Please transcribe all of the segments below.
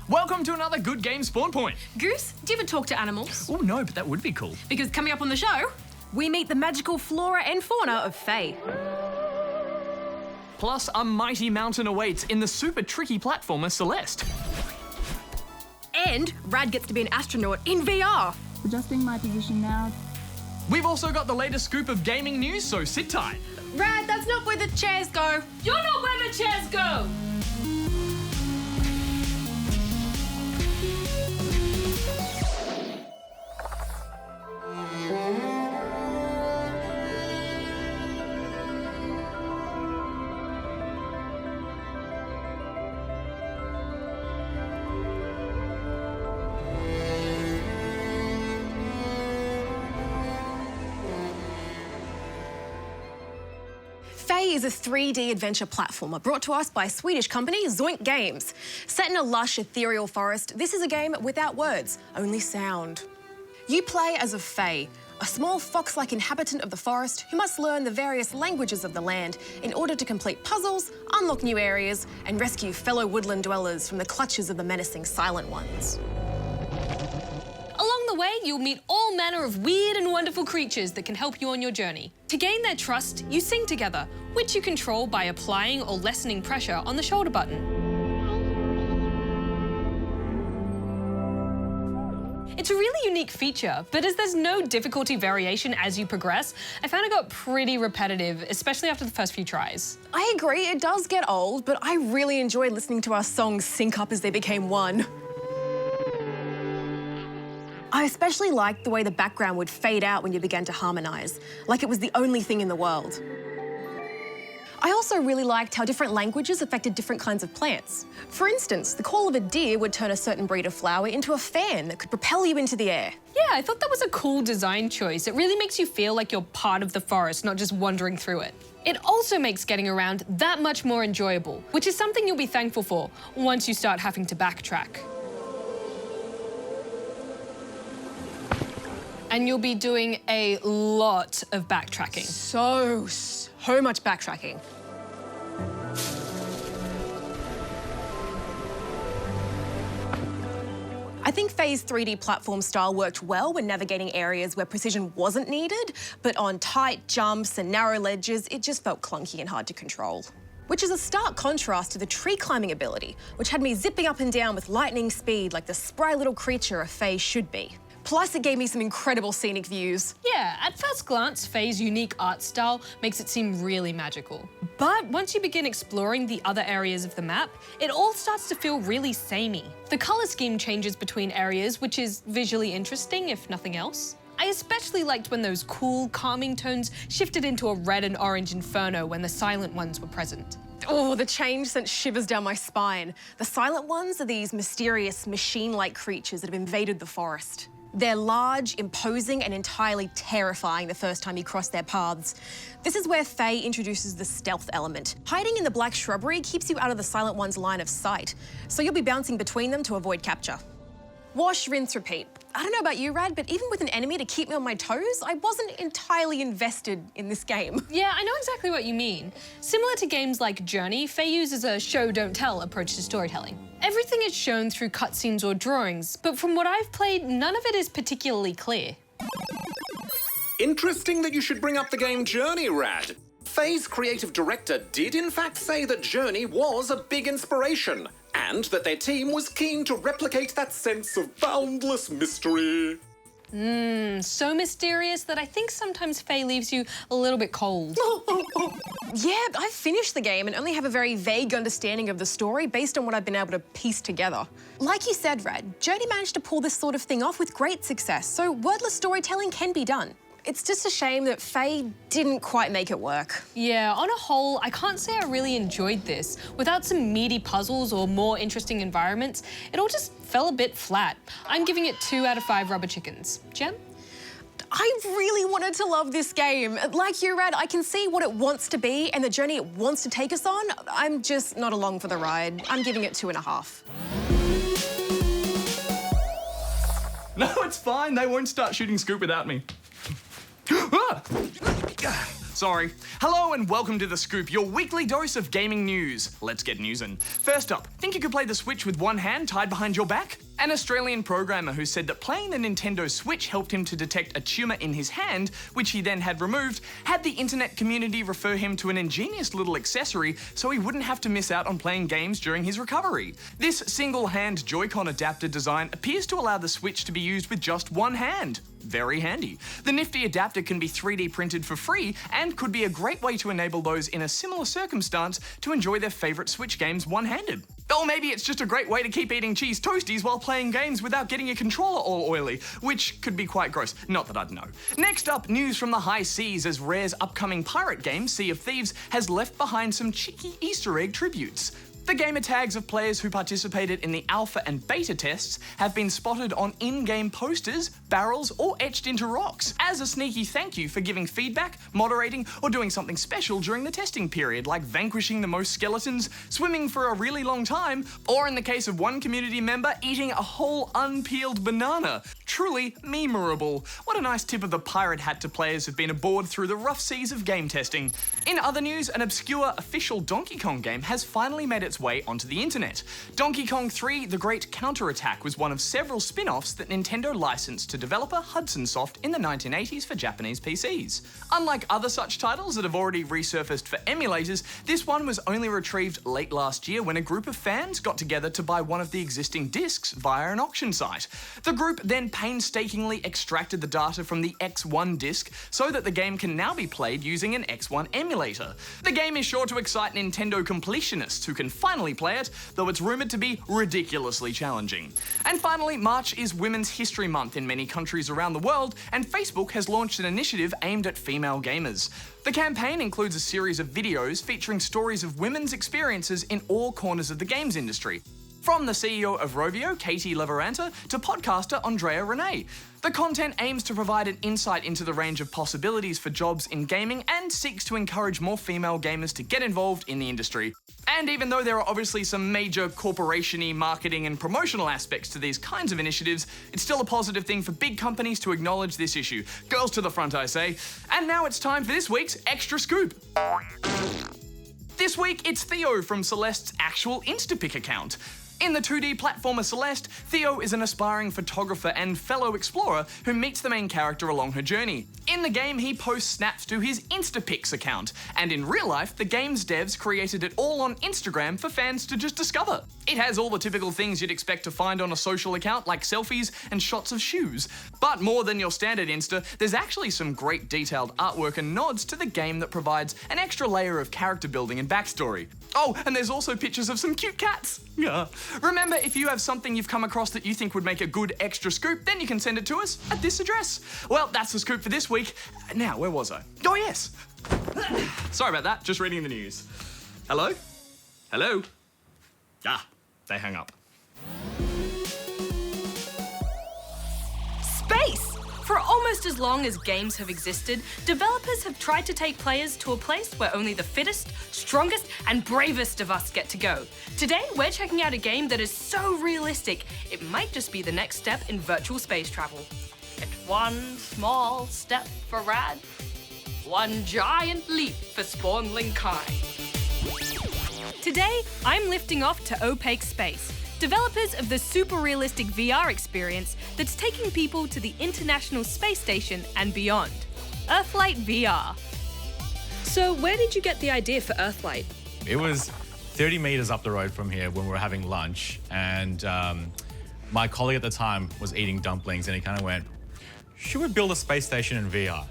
Welcome to another Good Game Spawn Point. Goose, do you ever talk to animals? Oh no, but that would be cool. Because coming up on the show, we meet the magical flora and fauna of Fae. Plus, a mighty mountain awaits in the super tricky platformer Celeste. And Rad gets to be an astronaut in VR. Adjusting my position now. We've also got the latest scoop of gaming news, so sit tight. Rad, that's not where the chairs go. You're not where the chairs go! Fae is a 3D adventure platformer brought to us by Swedish company Zoink Games. Set in a lush, ethereal forest, this is a game without words, only sound. You play as a Fae, a small fox-like inhabitant of the forest who must learn the various languages of the land in order to complete puzzles, unlock new areas, and rescue fellow woodland dwellers from the clutches of the menacing Silent Ones. Along the way, you'll meet all manner of weird and wonderful creatures that can help you on your journey. To gain their trust, you sing together, which you control by applying or lessening pressure on the shoulder button. It's a really unique feature, but as there's no difficulty variation as you progress, I found it got pretty repetitive, especially after the first few tries. I agree, it does get old, but I really enjoyed listening to our songs sync up as they became one. I especially liked the way the background would fade out when you began to harmonise, like it was the only thing in the world. I also really liked how different languages affected different kinds of plants. For instance, the call of a deer would turn a certain breed of flower into a fan that could propel you into the air. Yeah, I thought that was a cool design choice. It really makes you feel like you're part of the forest, not just wandering through it. It also makes getting around that much more enjoyable, which is something you'll be thankful for once you start having to backtrack. And you'll be doing a lot of backtracking. So much backtracking. I think Fae's 3D platform style worked well when navigating areas where precision wasn't needed, but on tight jumps and narrow ledges, it just felt clunky and hard to control. Which is a stark contrast to the tree climbing ability, which had me zipping up and down with lightning speed like the spry little creature a Fae should be. Plus, it gave me some incredible scenic views. Yeah, at first glance, Fae's unique art style makes it seem really magical. But once you begin exploring the other areas of the map, it all starts to feel really samey. The colour scheme changes between areas, which is visually interesting, if nothing else. I especially liked when those cool, calming tones shifted into a red and orange inferno when the Silent Ones were present. Oh, the change sent shivers down my spine. The Silent Ones are these mysterious, machine-like creatures that have invaded the forest. They're large, imposing, and entirely terrifying the first time you cross their paths. This is where Fae introduces the stealth element. Hiding in the black shrubbery keeps you out of the Silent One's line of sight, so you'll be bouncing between them to avoid capture. Wash, rinse, repeat. I don't know about you, Rad, but even with an enemy to keep me on my toes, I wasn't entirely invested in this game. Yeah, I know exactly what you mean. Similar to games like Journey, Fae uses a show-don't-tell approach to storytelling. Everything is shown through cutscenes or drawings, but from what I've played, none of it is particularly clear. Interesting that you should bring up the game Journey, Rad. Fae's creative director did in fact say that Journey was a big inspiration, and that their team was keen to replicate that sense of boundless mystery. So mysterious that I think sometimes Fae leaves you a little bit cold. Yeah, I've finished the game and only have a very vague understanding of the story based on what I've been able to piece together. Like you said, Rad, Journey managed to pull this sort of thing off with great success, so wordless storytelling can be done. It's just a shame that Fae didn't quite make it work. Yeah, on a whole, I can't say I really enjoyed this. Without some meaty puzzles or more interesting environments, it all just fell a bit flat. I'm giving it 2 out of 5 rubber chickens. Jem? I really wanted to love this game. Like you, Rad, I can see what it wants to be and the journey it wants to take us on. I'm just not along for the ride. I'm giving it 2.5. No, it's fine. They won't start shooting Scoop without me. Sorry. Hello and welcome to The Scoop, your weekly dose of gaming news. Let's get newsin'. First up, think you could play the Switch with one hand tied behind your back? An Australian programmer who said that playing the Nintendo Switch helped him to detect a tumour in his hand, which he then had removed, had the internet community refer him to an ingenious little accessory so he wouldn't have to miss out on playing games during his recovery. This single-hand Joy-Con adapter design appears to allow the Switch to be used with just one hand. Very handy. The nifty adapter can be 3D printed for free and could be a great way to enable those in a similar circumstance to enjoy their favourite Switch games one-handed. Or maybe it's just a great way to keep eating cheese toasties while playing games without getting your controller all oily, which could be quite gross. Not that I'd know. Next up, news from the high seas as Rare's upcoming pirate game, Sea of Thieves, has left behind some cheeky Easter egg tributes. The gamer tags of players who participated in the alpha and beta tests have been spotted on in-game posters, barrels, or etched into rocks, as a sneaky thank you for giving feedback, moderating, or doing something special during the testing period, like vanquishing the most skeletons, swimming for a really long time, or in the case of one community member, eating a whole unpeeled banana. Truly memorable. What a nice tip of the pirate hat to players who've been aboard through the rough seas of game testing. In other news, an obscure official Donkey Kong game has finally made its way onto the internet. Donkey Kong 3: The Great Counterattack was one of several spin-offs that Nintendo licensed to developer Hudson Soft in the 1980s for Japanese PCs. Unlike other such titles that have already resurfaced for emulators, this one was only retrieved late last year when a group of fans got together to buy one of the existing discs via an auction site. The group then painstakingly extracted the data from the X1 disc so that the game can now be played using an X1 emulator. The game is sure to excite Nintendo completionists who can finally play it, though it's rumoured to be ridiculously challenging. And finally, March is Women's History Month in many countries around the world, and Facebook has launched an initiative aimed at female gamers. The campaign includes a series of videos featuring stories of women's experiences in all corners of the games industry. From the CEO of Rovio, Katie Laveranta, to podcaster Andrea Renee. The content aims to provide an insight into the range of possibilities for jobs in gaming and seeks to encourage more female gamers to get involved in the industry. And even though there are obviously some major corporation-y marketing and promotional aspects to these kinds of initiatives, it's still a positive thing for big companies to acknowledge this issue. Girls to the front, I say. And now it's time for this week's Extra Scoop. This week, it's Theo from Celeste's actual Instapic account. In the 2D platformer Celeste, Theo is an aspiring photographer and fellow explorer who meets the main character along her journey. In the game, he posts snaps to his Instapics account, and in real life, the game's devs created it all on Instagram for fans to just discover. It has all the typical things you'd expect to find on a social account, like selfies and shots of shoes. But more than your standard Insta, there's actually some great detailed artwork and nods to the game that provides an extra layer of character building and backstory. Oh, and there's also pictures of some cute cats. Yeah. Remember, if you have something you've come across that you think would make a good extra scoop, then you can send it to us at this address. Well, that's the scoop for this week. Now, where was I? Oh, yes. Sorry about that, just reading the news. Hello? Hello? Ah, they hung up. Space! For almost as long as games have existed, developers have tried to take players to a place where only the fittest, strongest, and bravest of us get to go. Today, we're checking out a game that is so realistic, it might just be the next step in virtual space travel. It's one small step for Rad, one giant leap for Spawnling Kai. Today, I'm lifting off to opaque space, developers of the super realistic VR experience that's taking people to the International Space Station and beyond. Earthlight VR. So where did you get the idea for Earthlight? It was 30 meters up the road from here when we were having lunch, and my colleague at the time was eating dumplings, and he kind of went, should we build a space station in VR?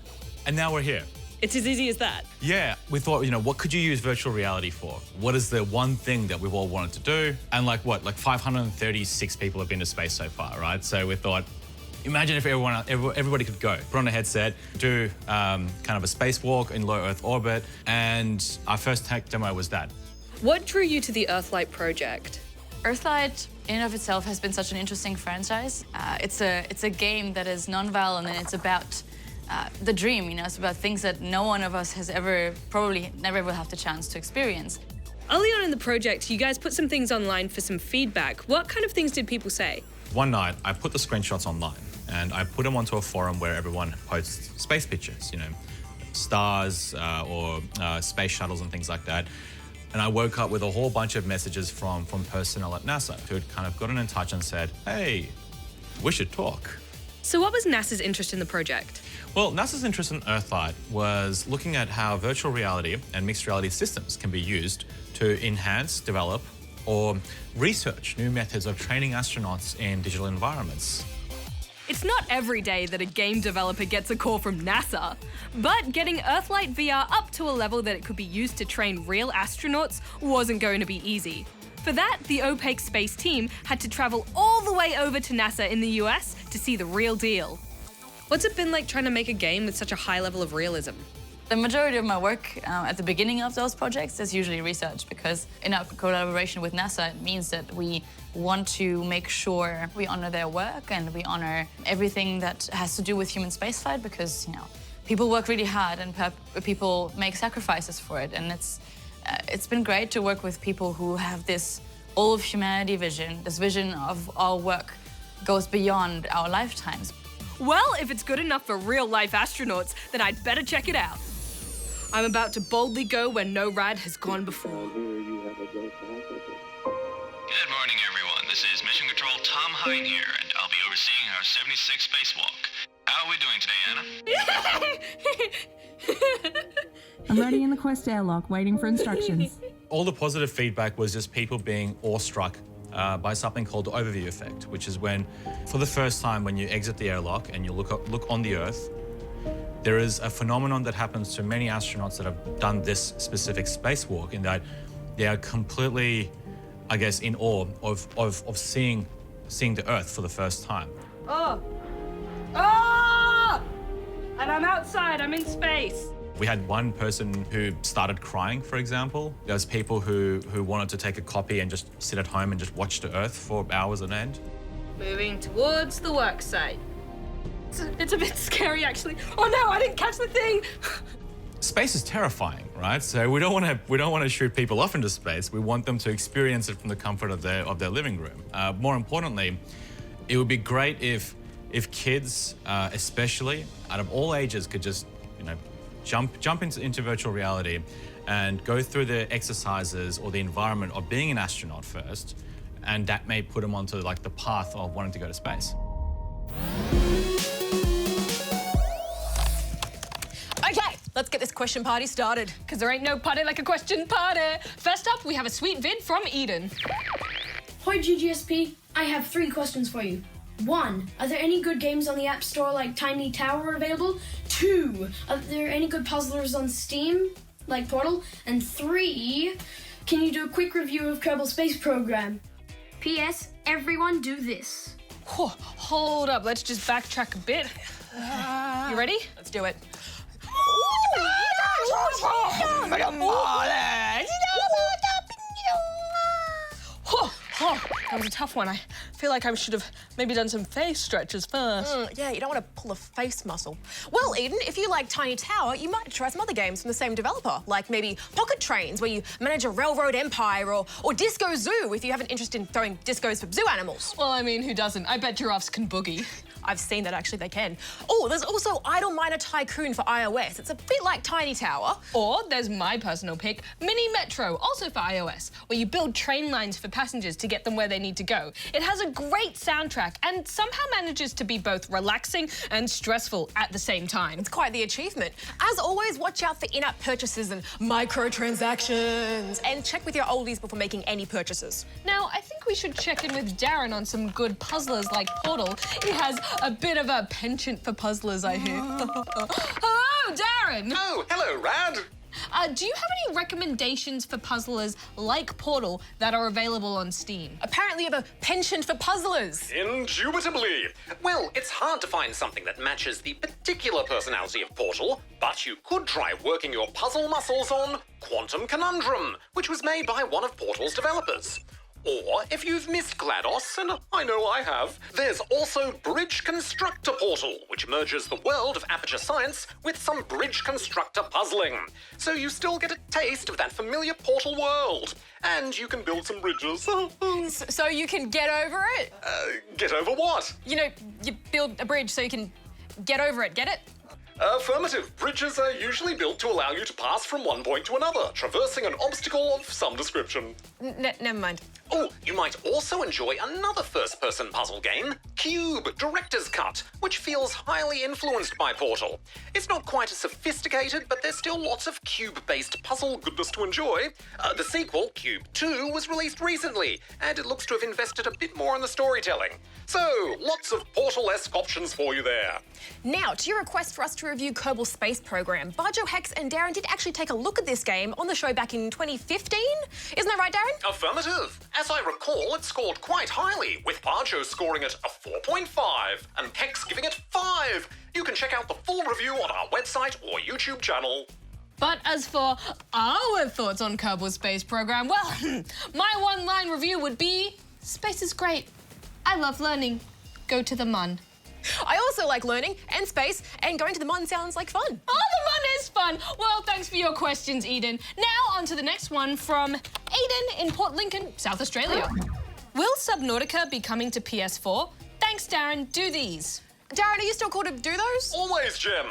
And now we're here. It's as easy as that. Yeah, we thought, what could you use virtual reality for? What is the one thing that we've all wanted to do? And like 536 people have been to space so far, right? So we thought, imagine if everybody could go, put on a headset, do kind of a spacewalk in low Earth orbit, and our first tech demo was that. What drew you to the Earthlight project? Earthlight, in and of itself, has been such an interesting franchise. It's a game that is non-violent, and it's about the dream, it's about things that no one of us has probably never will have the chance to experience. Early on in the project, you guys put some things online for some feedback. What kind of things did people say? One night, I put the screenshots online, and I put them onto a forum where everyone posts space pictures, stars or space shuttles and things like that. And I woke up with a whole bunch of messages from personnel at NASA who had kind of gotten in touch and said, hey, we should talk. So what was NASA's interest in the project? Well, NASA's interest in Earthlight was looking at how virtual reality and mixed reality systems can be used to enhance, develop, or research new methods of training astronauts in digital environments. It's not every day that a game developer gets a call from NASA, but getting Earthlight VR up to a level that it could be used to train real astronauts wasn't going to be easy. For that, the Opaque Space team had to travel all the way over to NASA in the US to see the real deal. What's it been like trying to make a game with such a high level of realism? The majority of my work at the beginning of those projects is usually research, because in our collaboration with NASA, it means that we want to make sure we honor their work and we honor everything that has to do with human spaceflight, because, you know, people work really hard and people make sacrifices for it. And it's been great to work with people who have this all of humanity vision, this vision of our work goes beyond our lifetimes. Well, if it's good enough for real-life astronauts, then I'd better check it out. I'm about to boldly go where no rad has gone before. Good morning, everyone. This is Mission Control Tom Hine here, and I'll be overseeing our 76th spacewalk. How are we doing today, Anna? I'm ready in the Quest airlock, waiting for instructions. All the positive feedback was just people being awestruck by something called the overview effect, which is when, for the first time, when you exit the airlock and you look on the Earth, there is a phenomenon that happens to many astronauts that have done this specific spacewalk, in that they are completely, I guess, in awe of seeing the Earth for the first time. Oh! And I'm outside, I'm in space. We had one person who started crying, for example. There's people who wanted to take a copy and just sit at home and just watch the Earth for hours on end. Moving towards the work site. It's a bit scary, actually. Oh no, I didn't catch the thing! Space is terrifying, right? So we don't want to shoot people off into space. We want them to experience it from the comfort of their living room. More importantly, it would be great if kids, especially out of all ages, could just, you know, jump into virtual reality and go through the exercises or the environment of being an astronaut first, and that may put them onto like the path of wanting to go to space. Okay, let's get this question party started. Because there ain't no party like a question party. First up, we have a sweet vid from Eden. Hi GGSP, I have 3 questions for you. 1, are there any good games on the App Store like Tiny Tower available? 2, are there any good puzzlers on Steam, like Portal? And 3, can you do a quick review of Kerbal Space Program? P.S. Everyone do this. Whew, hold up, let's just backtrack a bit. You ready? Let's do it. Oh, that was a tough one. I feel like I should have maybe done some face stretches first. Yeah, you don't want to pull a face muscle. Well, Eden, if you like Tiny Tower, you might try some other games from the same developer, like maybe Pocket Trains, where you manage a railroad empire, or Disco Zoo, if you have an interest in throwing discos for zoo animals. Well, I mean, who doesn't? I bet giraffes can boogie. I've seen that, actually, they can. Oh, there's also Idle Miner Tycoon for iOS. It's a bit like Tiny Tower. Or there's my personal pick, Mini Metro, also for iOS, where you build train lines for passengers to get them where they need to go. It has a great soundtrack and somehow manages to be both relaxing and stressful at the same time. It's quite the achievement. As always, watch out for in-app purchases and microtransactions, and check with your oldies before making any purchases. Now, I think we should check in with D.A.R.R.E.N on some good puzzlers like Portal. He has a bit of a penchant for puzzlers, I hear. Hello, D.A.R.R.E.N. Oh, hello, Rad. Do you have any recommendations for puzzlers like Portal that are available on Steam? Apparently you have a penchant for puzzlers. Indubitably. Well, it's hard to find something that matches the particular personality of Portal, but you could try working your puzzle muscles on Quantum Conundrum, which was made by one of Portal's developers. Or, if you've missed GLaDOS, and I know I have, there's also Bridge Constructor Portal, which merges the world of Aperture Science with some bridge constructor puzzling. So you still get a taste of that familiar Portal world. And you can build some bridges. So you can get over it? Get over what? You know, you build a bridge so you can get over it, get it? Affirmative. Bridges are usually built to allow you to pass from one point to another, traversing an obstacle of some description. Never mind. Oh, you might also enjoy another first-person puzzle game, Cube Director's Cut, which feels highly influenced by Portal. It's not quite as sophisticated, but there's still lots of cube-based puzzle goodness to enjoy. The sequel, Cube 2, was released recently, and it looks to have invested a bit more in the storytelling. So, lots of Portal-esque options for you there. Now, to your request for us to review Kerbal Space Program, Barjo, Hex and Darren did actually take a look at this game on the show back in 2015. Isn't that right, Darren? Affirmative. As I recall, it scored quite highly, with Barjo scoring it a 4.5 and Hex giving it 5. You can check out the full review on our website or YouTube channel. But as for our thoughts on Kerbal Space Program, well, my one-line review would be, space is great. I love learning. Go to the mun. I also like learning and space, and going to the mun sounds like fun. Oh, the mun is fun. Well, thanks for your questions, Eden. Now on to the next one from Aiden in Port Lincoln, South Australia. Will Subnautica be coming to PS4? Thanks, Darren. Do these. Darren, are you still called to do those? Always, Jim.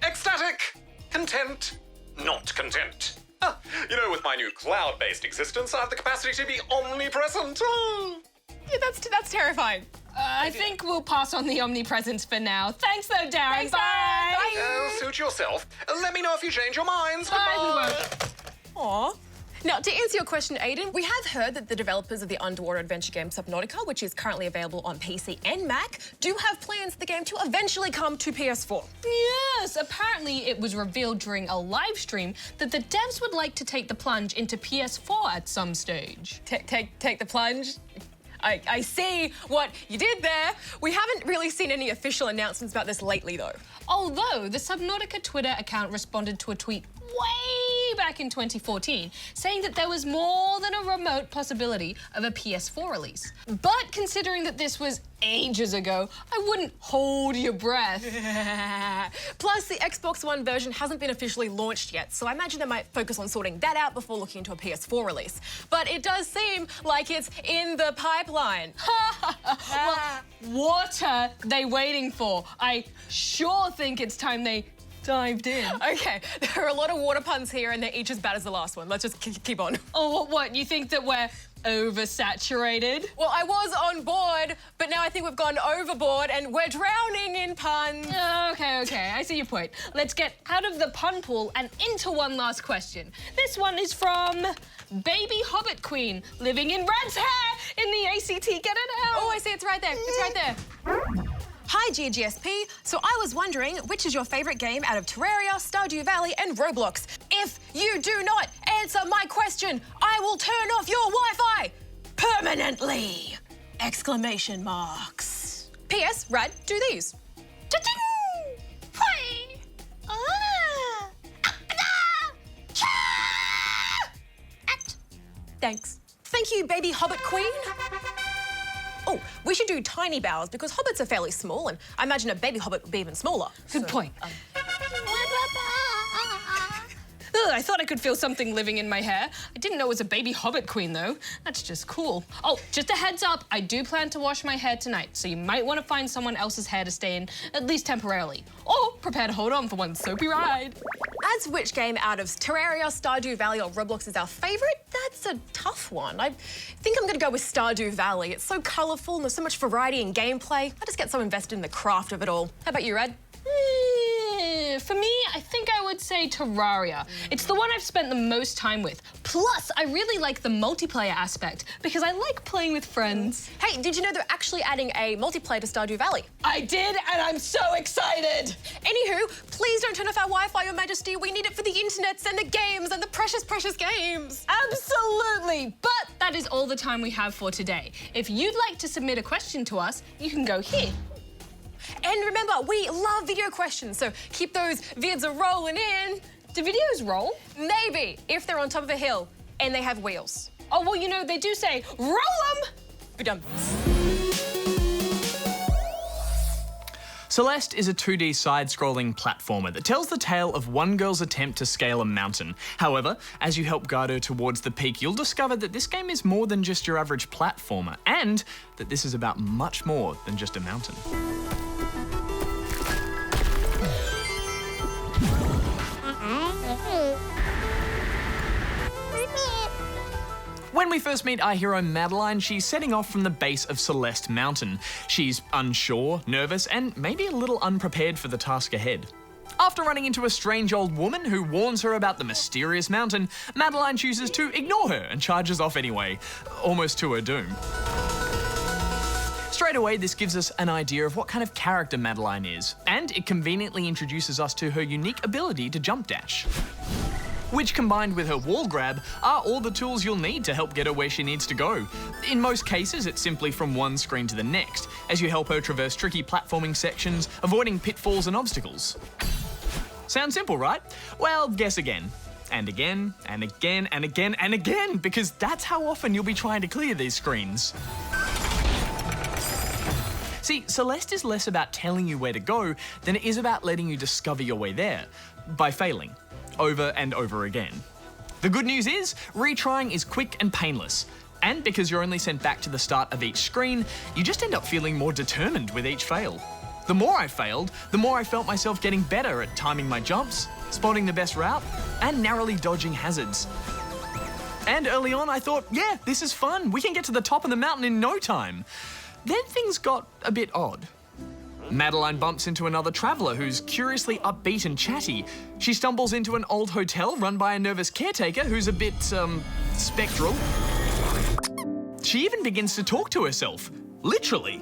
Ecstatic. Content. Not content. You know, with my new cloud-based existence, I have the capacity to be omnipresent. Yeah, that's terrifying. I think we'll pass on the omnipresence for now. Thanks, though, Darren. Thanks, Bye. Darren. Bye. Suit yourself. Let me know if you change your minds. Bye. We Goodbye. Aw. Now, to answer your question, Aiden, we have heard that the developers of the underwater adventure game Subnautica, which is currently available on PC and Mac, do have plans for the game to eventually come to PS4. Yes, apparently it was revealed during a live stream that the devs would like to take the plunge into PS4 at some stage. Take the plunge? I see what you did there. We haven't really seen any official announcements about this lately, though. Although the Subnautica Twitter account responded to a tweet way back in 2014 saying that there was more than a remote possibility of a PS4 release. But considering that this was ages ago, I wouldn't hold your breath. Plus, the Xbox One version hasn't been officially launched yet, so I imagine they might focus on sorting that out before looking into a PS4 release. But it does seem like it's in the pipeline. Well, what are they waiting for? I sure think it's time they dived in. Okay, there are a lot of water puns here and they're each as bad as the last one. Let's just keep on. Oh, what? You think that we're oversaturated? Well, I was on board, but now I think we've gone overboard and we're drowning in puns. Okay, I see your point. Let's get out of the pun pool and into one last question. This one is from Baby Hobbit Queen, living in Rad's hair in the ACT. Get it out. Oh, I see, it's right there. It's right there. Hi, GGSP. So I was wondering, which is your favourite game out of Terraria, Stardew Valley and Roblox? If you do not answer my question, I will turn off your Wi-Fi permanently! Exclamation marks. P.S. Rad, do these. Ta-ting! Hi! Ah! Thanks. Thank you, Baby Hobbit Queen. Oh, we should do tiny bows because hobbits are fairly small and I imagine a baby hobbit would be even smaller. Good point. Ugh, I thought I could feel something living in my hair. I didn't know it was a baby hobbit queen, though. That's just cool. Oh, just a heads up, I do plan to wash my hair tonight, so you might want to find someone else's hair to stay in, at least temporarily. Or prepare to hold on for one soapy ride. As which game out of Terraria, Stardew Valley or Roblox is our favourite? That's a tough one. I think I'm going to go with Stardew Valley. It's so colourful and there's so much variety in gameplay. I just get so invested in the craft of it all. How about you, Rad? For me, I think I would say Terraria. It's the one I've spent the most time with. Plus, I really like the multiplayer aspect because I like playing with friends. Hey, did you know they're actually adding a multiplayer to Stardew Valley? I did, and I'm so excited! Anywho, please don't turn off our Wi-Fi, Your Majesty. We need it for the internets and the games and the precious, precious games. Absolutely! But that is all the time we have for today. If you'd like to submit a question to us, you can go here. And remember, we love video questions, so keep those vids rolling in. Do videos roll? Maybe, if they're on top of a hill and they have wheels. Oh, well, you know, they do say, roll them! Ba-dum. Celeste is a 2D side-scrolling platformer that tells the tale of one girl's attempt to scale a mountain. However, as you help guide her towards the peak, you'll discover that this game is more than just your average platformer, and that this is about much more than just a mountain. When we first meet our hero Madeline, she's setting off from the base of Celeste Mountain. She's unsure, nervous, and maybe a little unprepared for the task ahead. After running into a strange old woman who warns her about the mysterious mountain, Madeline chooses to ignore her and charges off anyway, almost to her doom. Straight away, this gives us an idea of what kind of character Madeline is, and it conveniently introduces us to her unique ability to jump dash, which combined with her wall grab are all the tools you'll need to help get her where she needs to go. In most cases, it's simply from one screen to the next, as you help her traverse tricky platforming sections, avoiding pitfalls and obstacles. Sounds simple, right? Well, guess again. And again, and again, and again, and again, because that's how often you'll be trying to clear these screens. See, Celeste is less about telling you where to go than it is about letting you discover your way there, by failing, over and over again. The good news is, retrying is quick and painless, and because you're only sent back to the start of each screen, you just end up feeling more determined with each fail. The more I failed, the more I felt myself getting better at timing my jumps, spotting the best route, and narrowly dodging hazards. And early on I thought, yeah, this is fun, we can get to the top of the mountain in no time. Then things got a bit odd. Madeline bumps into another traveller who's curiously upbeat and chatty. She stumbles into an old hotel run by a nervous caretaker who's a bit, spectral. She even begins to talk to herself, literally.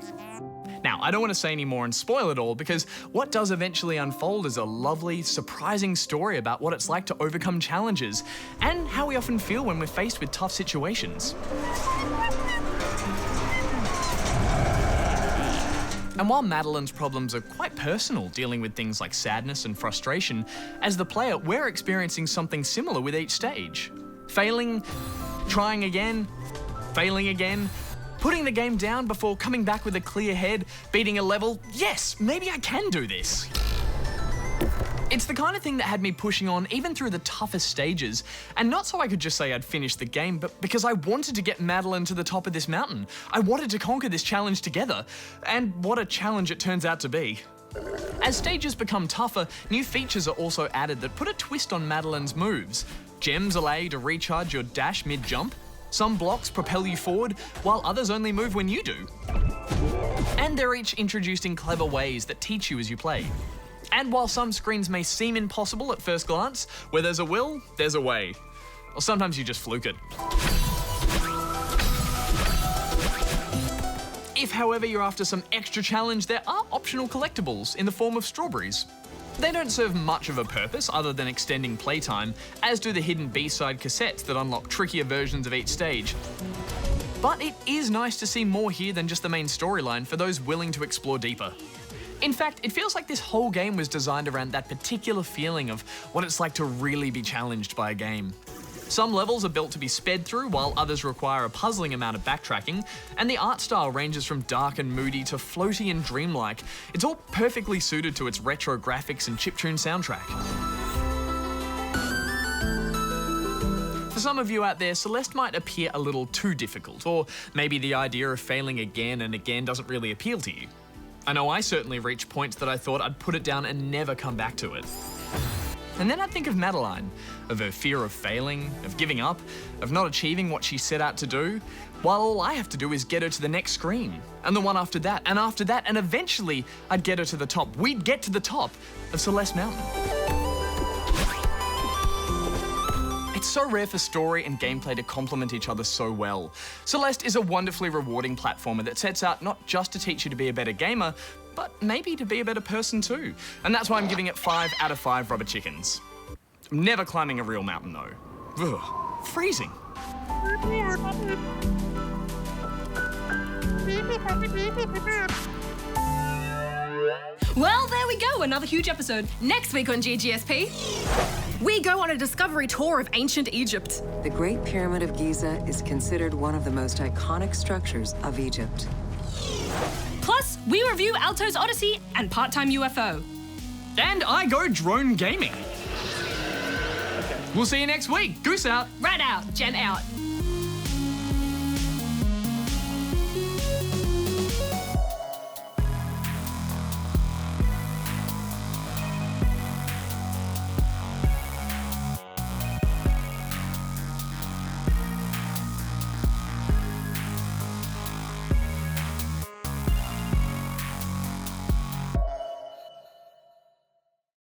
Now, I don't want to say any more and spoil it all, because what does eventually unfold is a lovely, surprising story about what it's like to overcome challenges, and how we often feel when we're faced with tough situations. And while Madeline's problems are quite personal, dealing with things like sadness and frustration, as the player, we're experiencing something similar with each stage. Failing, trying again, failing again, putting the game down before coming back with a clear head, beating a level. Yes, maybe I can do this. It's the kind of thing that had me pushing on even through the toughest stages, and not so I could just say I'd finished the game, but because I wanted to get Madeline to the top of this mountain. I wanted to conquer this challenge together, and what a challenge it turns out to be. As stages become tougher, new features are also added that put a twist on Madeline's moves. Gems allow you to recharge your dash mid-jump. Some blocks propel you forward, while others only move when you do. And they're each introduced in clever ways that teach you as you play. And while some screens may seem impossible at first glance, where there's a will, there's a way. Or sometimes you just fluke it. If, however, you're after some extra challenge, there are optional collectibles in the form of strawberries. They don't serve much of a purpose other than extending playtime, as do the hidden B-side cassettes that unlock trickier versions of each stage. But it is nice to see more here than just the main storyline for those willing to explore deeper. In fact, it feels like this whole game was designed around that particular feeling of what it's like to really be challenged by a game. Some levels are built to be sped through, while others require a puzzling amount of backtracking, and the art style ranges from dark and moody to floaty and dreamlike. It's all perfectly suited to its retro graphics and chiptune soundtrack. For some of you out there, Celeste might appear a little too difficult, or maybe the idea of failing again and again doesn't really appeal to you. I know I certainly reached points that I thought I'd put it down and never come back to it. And then I'd think of Madeline, of her fear of failing, of giving up, of not achieving what she set out to do, while all I have to do is get her to the next screen, and the one after that, and eventually I'd get her to the top. We'd get to the top of Celeste Mountain. It's so rare for story and gameplay to complement each other so well. Celeste is a wonderfully rewarding platformer that sets out not just to teach you to be a better gamer, but maybe to be a better person too. And that's why I'm giving it 5 out of 5 rubber chickens. I'm never climbing a real mountain though. Ugh, freezing. Well, there we go, another huge episode. Next week on GGSP, we go on a discovery tour of ancient Egypt. The Great Pyramid of Giza is considered one of the most iconic structures of Egypt. Plus, we review Alto's Odyssey and Part-Time UFO. And I go drone gaming. We'll see you next week. Goose out. Rat out, Jen out.